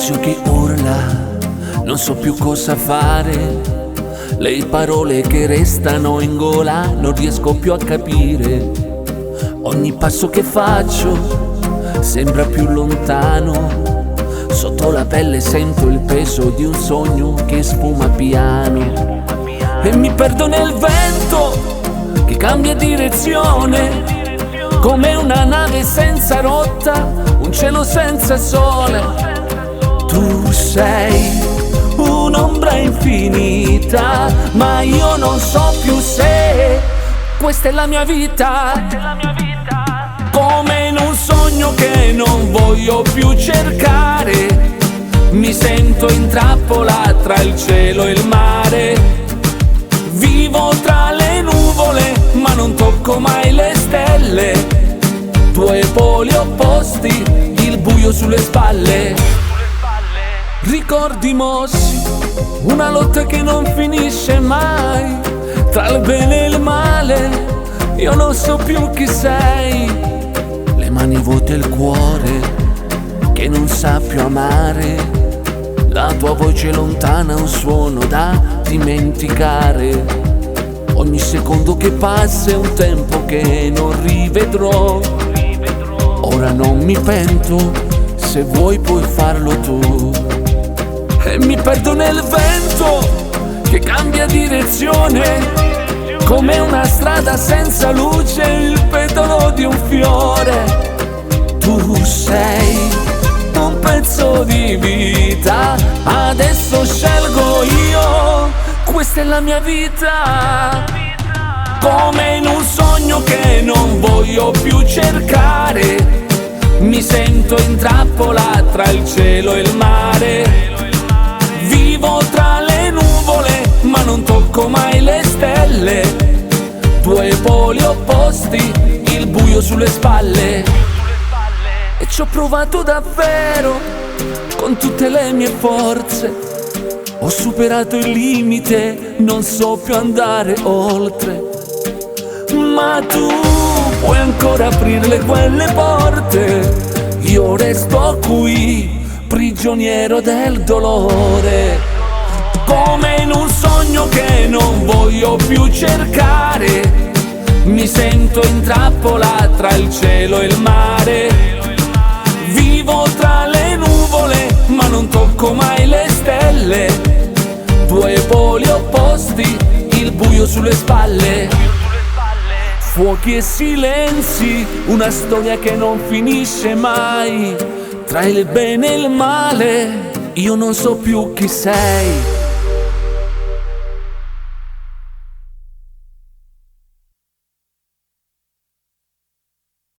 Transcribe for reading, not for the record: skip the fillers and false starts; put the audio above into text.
silenzio che urla, non so più cosa fare. Le parole che restano in gola non riesco più a capire. Ogni passo che faccio sembra più lontano. Sotto la pelle sento il peso di un sogno che sfuma piano. E mi perdo nel vento che cambia direzione, come una nave senza rotta, un cielo senza sole. Tu sei un'ombra infinita, ma io non so più se questa è la mia vita. Come in un sogno che non voglio più cercare, mi sento in trappola tra il cielo e il mare. Vivo tra le nuvole, ma non tocco mai le stelle. Due poli opposti, il buio sulle spalle. Ricordi mossi, una lotta che non finisce mai. Tra il bene e il male, io non so più chi sei. Le mani vuote e il cuore che non sa più amare. La tua voce lontana, un suono da dimenticare. Ogni secondo che passa è un tempo che non rivedrò. Ora non mi pento, se vuoi puoi farlo tu. E mi perdo nel vento che cambia direzione, come una strada senza luce, il petalo di un fiore. Tu sei un pezzo di vita, adesso scelgo io, questa è la mia vita. Come in un sogno che non voglio più cercare, mi sento in trappola tra il cielo e il mare. Vivo tra le nuvole, ma non tocco mai le stelle. Due poli opposti, il buio sulle spalle. E ci ho provato davvero, con tutte le mie forze. Ho superato il limite, non so più andare oltre. Ma tu puoi ancora aprirle quelle porte. Io resto qui, prigioniero del dolore. Come in un sogno che non voglio più cercare, mi sento in trappola tra il cielo e il mare. Vivo tra le nuvole, ma non tocco mai le stelle. Due poli opposti, il buio sulle spalle. Fuochi e silenzi, una storia che non finisce mai. Tra il bene e il male, io non so più chi sei.